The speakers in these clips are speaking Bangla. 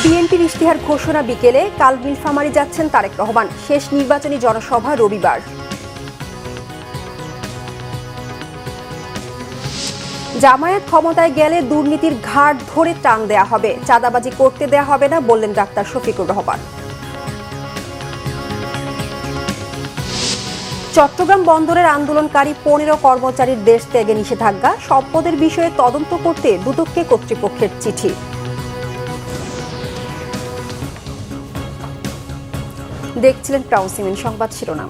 বিএনপির ইশতেহার ঘোষণা বিকেলে। কাল নীলফামারী যাচ্ছেন তারেক রহমান। শেষ নির্বাচনী জনসভা রবিবার। জামায়াত ক্ষমতায় গেলে দুর্নীতির ঘাট ধরে টান দেয়া হবে, চাঁদাবাজি করতে দেয়া হবে না বললেন ডাক্তার শফিকুর রহমান। চট্টগ্রাম বন্দরের আন্দোলনকারী 15 কর্মচারীর দেশ ত্যাগে নিষেধাজ্ঞা, সব পদের বিষয়ে তদন্ত করতে দুদককে কর্তৃপক্ষের চিঠি। দেখছিলেন ক্রাউন সিমেন্ট সংবাদ শিরোনাম।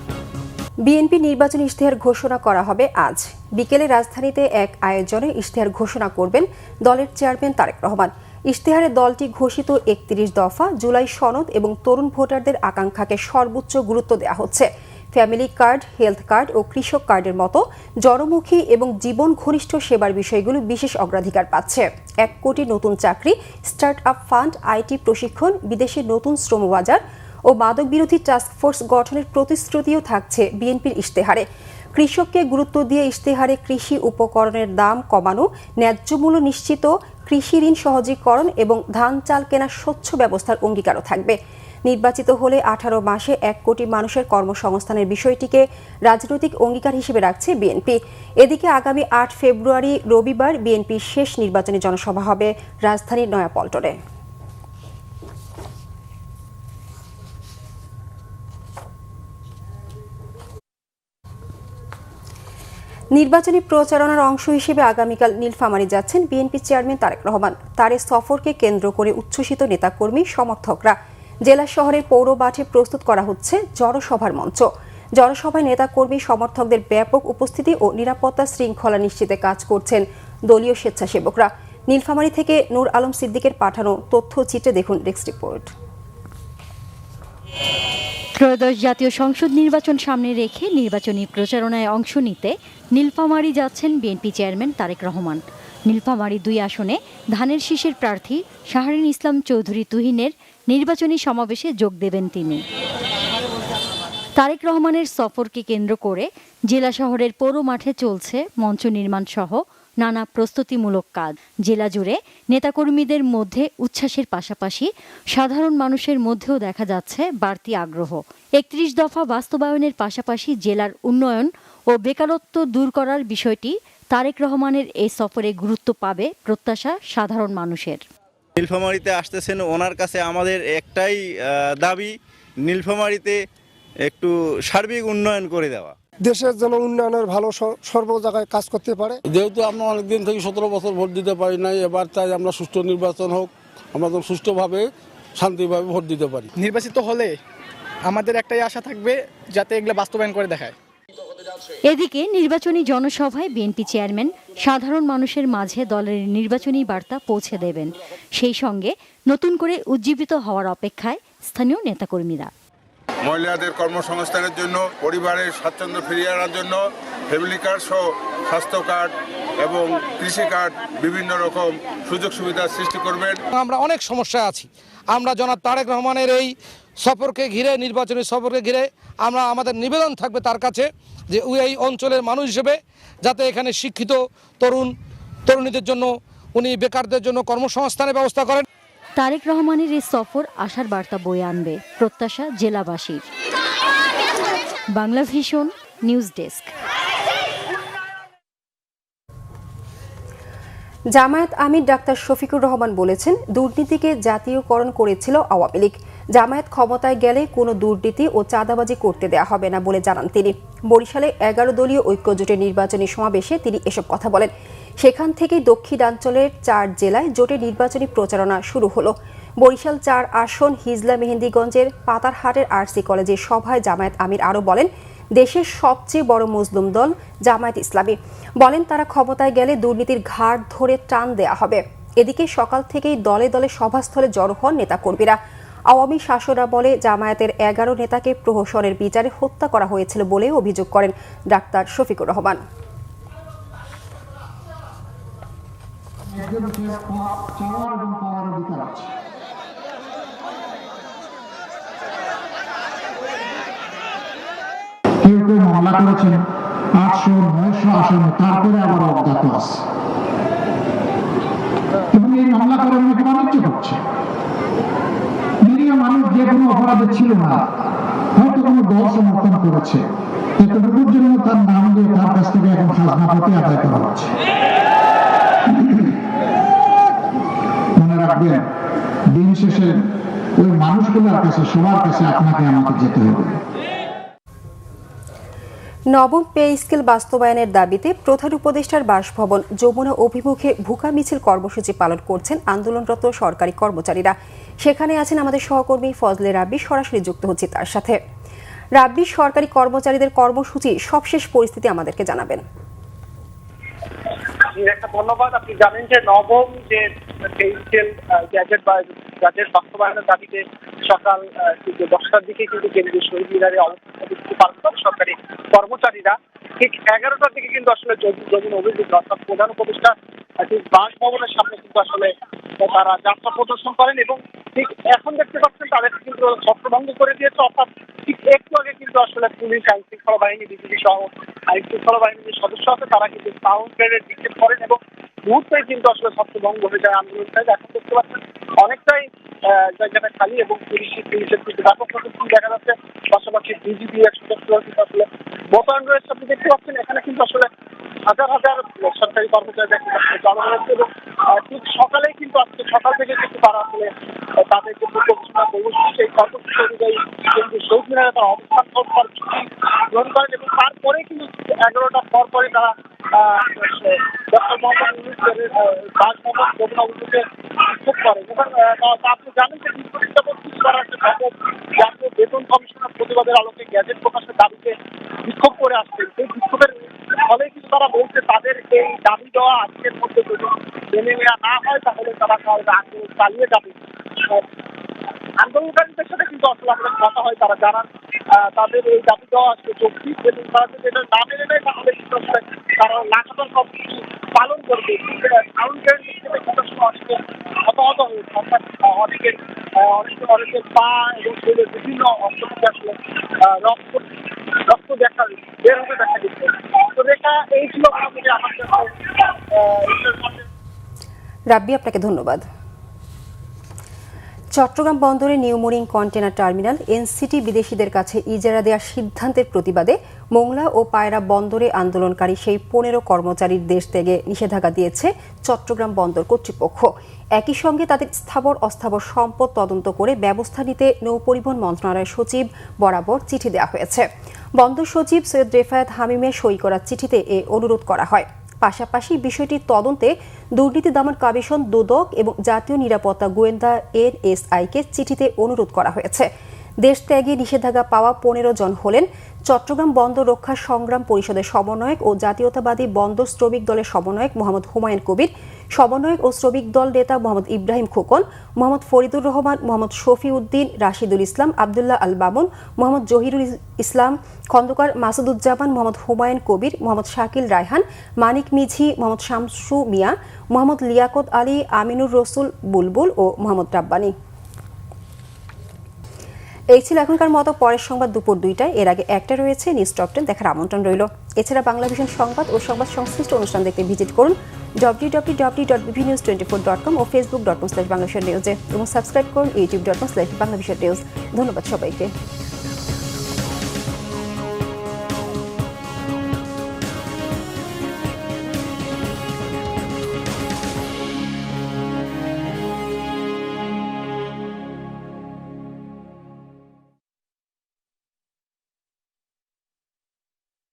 বিএনপি নির্বাচনী ইশতেহার ঘোষণা করা হবে আজ বিকেলে। রাজধানীতে এক আয়োজনে ইশতেহার ঘোষণা করবেন দলের চেয়ারম্যান তারেক রহমান। ইশতেহারে দলটি ঘোষিত 31 দফা, জুলাই সনদ এবং তরুণ ভোটারদের আকাঙ্ক্ষাকে সর্বোচ্চ গুরুত্ব দেওয়া হচ্ছে। ফ্যামিলি কার্ড, হেলথ কার্ড ও কৃষক কার্ডের মতো জনমুখী এবং জীবন ঘনিষ্ঠ সেবার বিষয়গুলো বিশেষ অগ্রাধিকার পাচ্ছে। 1 কোটি নতুন চাকরি, স্টার্ট আপ ফান্ড, আইটি প্রশিক্ষণ, বিদেশে নতুন শ্রমবাজার ও মাদক বিরোধী টাস্কফোর্স গঠনের প্রতিশ্রুতিও থাকছে বিএনপির ইশতেহারে। কৃষককে গুরুত্ব দিয়ে ইশতেহারে কৃষি উপকরণের দাম কমানো, ন্যায্য মূল্য নিশ্চিত, কৃষি ঋণ সহজীকরণ এবং ধান চাল কেনার স্বচ্ছ ব্যবস্থার অঙ্গীকারও থাকবে। নির্বাচিত হলে 18 মাসে 1 কোটি মানুষের কর্মসংস্থানের বিষয়টিকে রাজনৈতিক অঙ্গীকার হিসেবে রাখছে বিএনপি। এদিকে আগামী 8 ফেব্রুয়ারি রবিবার বিএনপির শেষ নির্বাচনী জনসভা হবে রাজধানীর নয়াপল্টনে। নির্বাচনী প্রচারণার অংশ হিসেবে আগামীকাল নীলফামারী যাচ্ছেন বিএনপি চেয়ারম্যান তারেক রহমান। তার এই সফরকে কেন্দ্র করে উচ্ছ্বসিত নেতাকর্মী সমর্থকরা। জেলা শহরের পৌর মাঠে প্রস্তুত করা হচ্ছে জনসভার মঞ্চ। জনসভায় নেতাকর্মী সমর্থকদের ব্যাপক উপস্থিতি ও নিরাপত্তা শৃঙ্খলা নিশ্চিতে কাজ করছেন দলীয় স্বেচ্ছাসেবকরা। নীলফামারী থেকে নূর আলম সিদ্দিকের পাঠানো তথ্যচিত্রে দেখুন ডেস্ক রিপোর্ট। ত্রয়োদশ জাতীয় সংসদ নির্বাচন সামনে রেখে নির্বাচনী প্রচারণায় অংশ নিতে নীলফামারী যাচ্ছেন বিএনপি চেয়ারম্যান তারেক রহমান। নীলফামারী 2 আসনে ধানের শীষের প্রার্থী শাহরিন ইসলাম চৌধুরী তুহিনের নির্বাচনী সমাবেশে যোগ দেবেন তিনি। তারেক রহমানের সফরকে কেন্দ্র করে জেলা শহরের পৌর মাঠে চলছে মঞ্চ নির্মাণ সহ নানা প্রস্তুতিমূলক কাজ। জেলা জুড়ে নেতাকর্মীদের মধ্যে উচ্ছ্বাসের পাশাপাশি সাধারণ মানুষের মধ্যেও দেখা যাচ্ছে বাড়তি আগ্রহ। 31 দফা বাস্তবায়নের পাশাপাশি জেলার উন্নয়ন ও বেকারত্ব দূর করার বিষয়টি তারেক রহমানের এই সফরে গুরুত্ব পাবে প্রত্যাশা সাধারণ মানুষের। নীলফামারীতে আসতেছেন, ওনার কাছে আমাদের একটাই দাবি, নীলফামারীতে একটু সার্বিক উন্নয়ন করে দেওয়া, দেশের জন্য উন্নয়নের ভালো সর্ব জায়গায় কাজ করতে পারে। যেহেতু আমরা অনেকদিন থেকে 17 বছর ভোট দিতে পারি নাই, এবার চাই আমরা সুষ্ঠু নির্বাচন হোক, আমরা সুষ্ঠুভাবে শান্তিভাবে ভোট দিতে পারি। নির্বাচিত হলে আমাদের একটাই আশা থাকবে, যাতে এগুলো বাস্তবায়ন করে দেখায়। এদিকে নির্বাচনী জনসভায় বিএনপি চেয়ারম্যান সাধারণ মানুষের মাঝে দলের নির্বাচনী বার্তা পৌঁছে দেবেন। সেই সঙ্গে নতুন করে উজ্জীবিত হওয়ার অপেক্ষায় স্থানীয় নেতাকর্মীরা। মহিলাদের কর্মসংস্থানের জন্য, পরিবারের স্বাচ্ছন্দ্য ফিরিয়ে আনার জন্য ফ্যামিলি কার্ড সহ স্বাস্থ্য কার্ড এবং কৃষি কার্ড বিভিন্ন রকম সুযোগ সুবিধা সৃষ্টি করবেন। আমরা অনেক সমস্যায় আছি। আমরা জনাব তারেক রহমানের এই সফরকে ঘিরে, নির্বাচনী সফরকে ঘিরে আমরা আমাদের নিবেদন থাকবে তার কাছে যে এই অঞ্চলের মানুষ হিসেবে যাতে এখানে শিক্ষিত তরুণীদের জন্য, উনি বেকারদের জন্য কর্মসংস্থানের ব্যবস্থা করেন। তারেক রহমানের এই সফর আশার বার্তা বয়ে আনবে, প্রত্যাশা জেলাবাসীর। Bangla Vision news desk. Jamaat আমির ডাক্তার শফিকুর রহমান বলেছেন, দুর্নীতিকে জাতীয়করণ করেছিল আওয়ামী লীগ। জামায়াত ক্ষমতায় গেলে কোনো দুর্নীতি ও চাঁদাবাজি করতে দেয়া হবে না বলে জানান তিনি। বরিশালে 11 দলীয় ঐক্যজোটের নির্বাচনী সমাবেশে তিনি এসব কথা বলেন। সেখান থেকেই দক্ষিণাঞ্চলের 4 জেলায় জোটের নির্বাচনী প্রচারণা শুরু হলো। বরিশাল 4 আসন হিজলা মেহেন্দিগঞ্জের পাতারহাটের আরসি কলেজের সভায় জামায়াত আমির আরও বলেন, দেশের সবচেয়ে বড় মুসলিম দল জামায়াত ইসলামী। বলেন, তারা ক্ষমতায় গেলে দুর্নীতির ঘাট ধরে টান দেয়া হবে। এদিকে সকাল থেকেই দলে দলে সভাস্থলে জড়ো হন নেতাকর্মীরা। আওয়ামী শাসকরা বলে জামায়াতের 11 নেতাকে প্রহসনের বিচারে হত্যা করা হয়েছিল বলে অভিযোগ করেন ডাক্তার শফিকুর রহমান। কেউ কেউ মামলা করেছেন 800-900 আসনে, তারপরে আবার অজ্ঞাত আছে এবং এই মামলা করে অনেকে বাণিজ্য করছে। কোনো অপরাধী ছিল না, হয়তো কোনো দল সমর্থন করেছে, এতটুকুর জন্য তার নাম দিয়ে তার কাছ থেকে এখন খাজনা পাতি আদায় করা হচ্ছে। মনে রাখবেন, দিন শেষে ওই মানুষগুলোর কাছে, সবার কাছে আপনাকে আমাকে যেতে হবে। নবম পে স্কেল বাস্তবায়নের দাবিতে প্রধান উপদেষ্টার বাসভবন যমুনা অভিমুখে ভুকা মিছিল কর্মসূচি পালন করছেন আন্দোলনরত সরকারি কর্মচারীরা। সেখানে আছেন আমাদের সহকর্মী ফজলে রাব্বি, সরাসরি যুক্ত হচ্ছে তার সাথে। রাব্বি, সরকারি কর্মচারীদের কর্মসূচি সবশেষ পরিস্থিতি আমাদেরকে জানাবেন। ধন্যবাদ। আপনি জানেন যে নবম যে গ্যাজেট বাস্তবায়নের দাবিতে সকাল 10টার দিকে কিন্তু কেন্দ্রীয় শহীদ মিনারে অবস্থান পালন করে সরকারি কর্মচারীরা। ঠিক 11টার দিকে কিন্তু আসলে যমুনা অভিমুখে অর্থাৎ প্রধান উপদেষ্টা বাসভবনের সামনে কিন্তু আসলে তারা যাত্রা প্রদর্শন করেন এবং ঠিক এখন দেখতে পাচ্ছেন তাদের কিন্তু ছত্রভঙ্গ করে দিয়েছে। অর্থাৎ ঠিক একটু আগে কিন্তু আসলে পুলিশ, আইন শৃঙ্খলা বাহিনী, বিজিবি সহ আইন শৃঙ্খলা বাহিনীর যে সদস্য আছে তারা কিন্তু সাউন্ড গ্রেনেড নিক্ষেপ করেন এবং মুহূর্তে কিন্তু আসলে ছত্রভঙ্গ হয়ে যায় আন্দোলনকারী। এখন দেখতে পাচ্ছেন অনেকটাই জায়গাটা খালি এবং পুলিশের কিন্তু ব্যাপক প্রদর্শন দেখা যাচ্ছে। পাশাপাশি বিজিবি সদস্য কিন্তু আসলে মোতায়েন রয়েছে। আপনি দেখতে পাচ্ছেন এখানে কিন্তু আসলে হাজার হাজার সরকারি কর্মচারীরা জড়ো হয়েছে এবং ঠিক সকালেই কিন্তু আজকে সকাল থেকে কিন্তু তারা আসলে তাদের যে ঘোষণা কর্মসূচি, সেই কর্মসূচি অনুযায়ী কিন্তু শহীদ মিনারে তারা অবস্থান কর্মসূচি গ্রহণ করেন এবং তারপরে কিন্তু 11টার পর পরে তারা ডক্টর মোহাম্মদ ইউনূসের বাসভবন যমুনা অভিমুখে বিক্ষোভ করেন এবং আপনি জানেন যে জাতীয় বেতন কমিশনের প্রতিবাদের আলোকে গ্যাজেট প্রকাশের দাবিতে বিক্ষোভ করে আসছেন। সেই বিক্ষোভের ফলে কিন্তু তারা বলছে তাদের এই দাবি দেওয়া আজকের মধ্যে যদি মেনে নেওয়া না হয় তাহলে তারা আন্দোলন চালিয়ে যাবে। আন্দোলনকারীদের সাথে কিন্তু আসলে আমাদের কথা হয়, তারা জানান তাদের এই দাবি দেওয়া আসলে যৌক্তিক এবং তারা যদি এটা না মেনে নেয় তাহলে কিন্তু আসলে তারা লাগাতার কর্মসূচি পালন করবে। অনেকের হতাহত হয়েছে, অর্থাৎ অনেকের পা এবং শরীরের বিভিন্ন অংশ থেকে আসলে রক্ত দেখা বের হতে দেখা দিচ্ছে। তো দেখা এই ছিল মোটামুটি আমার রাব্বি, আপনাকে ধন্যবাদ। চট্টগ্রাম বন্দরে new mooring container terminal NCT বিদেশিদের কাছে ইজারা দেওয়ার সিদ্ধান্তের প্রতিবাদে মোংলা ও পায়রা বন্দরে আন্দোলনকারী সেই 15 কর্মচারীর দেশ ত্যাগে নিষেধাজ্ঞা দিয়েছে চট্টগ্রাম বন্দর কর্তৃপক্ষ। একই সঙ্গে তাদের স্থাবর অস্থাবর সম্পদ তদন্ত করে ব্যবস্থা নিতে নৌপরিবহন মন্ত্রণালয়ের সচিব বরাবর চিঠি দেওয়া হয়েছে। বন্দর সচিব সৈয়দ রেফায়েত হামিমের সই করা চিঠিতে এ অনুরোধ করা হয়। পাশাপাশি বিষয়টি তদন্তে দুর্নীতি দমন কমিশন, দুদক এবং জাতীয় নিরাপত্তা গোয়েন্দা NSI-কে চিঠিতে অনুরোধ করা হয়েছে। দেশ ত্যাগে নিষেধাজ্ঞা পাওয়া 15 জন হলেন চট্টগ্রাম বন্দর রক্ষা সংগ্রাম পরিষদের সমন্বয়ক ও জাতীয়তাবাদী বন্দর শ্রমিক দলের সমন্বয়ক মোহাম্মদ হুমায়ুন কবির, সমন্বয়ক ও শ্রমিক দল নেতা মোহাম্মদ ইব্রাহিম খোকন, মোহাম্মদ ফরিদুর রহমান, মোহাম্মদ শফি উদ্দিন, রাশিদুল ইসলাম, আবদুল্লাহ আল বামুন, মোহাম্মদ জহিরুল ইসলাম খন্দকার, মাসুদুজ্জামান, মোহাম্মদ হুমায়ুন কবির, মোহাম্মদ শাকিল রায়হান, মানিক মিঝি, মোহাম্মদ শামসু মিয়া, মোহাম্মদ লিয়াকত আলী, আমিনুর রসুল বুলবুল ও মোহাম্মদ রাব্বানি। এই ছিল এখনকার মতো। পরের সংবাদ দুপুর 2টায়। এর আগে একটা রয়েছে নিউজ টপ 10 দেখার আমন্ত্রণ রইল। এছাড়া বাংলাভিশন সংবাদ ও সংবাদ সংশ্লিষ্ট অনুষ্ঠান দেখতে ভিজিট করুন www.bbnews24.com ও facebook.com/banglavishnnews এবং সাবস্ক্রাইব করুন youtube.com/banglavishnnews। ধন্যবাদ সবাইকে।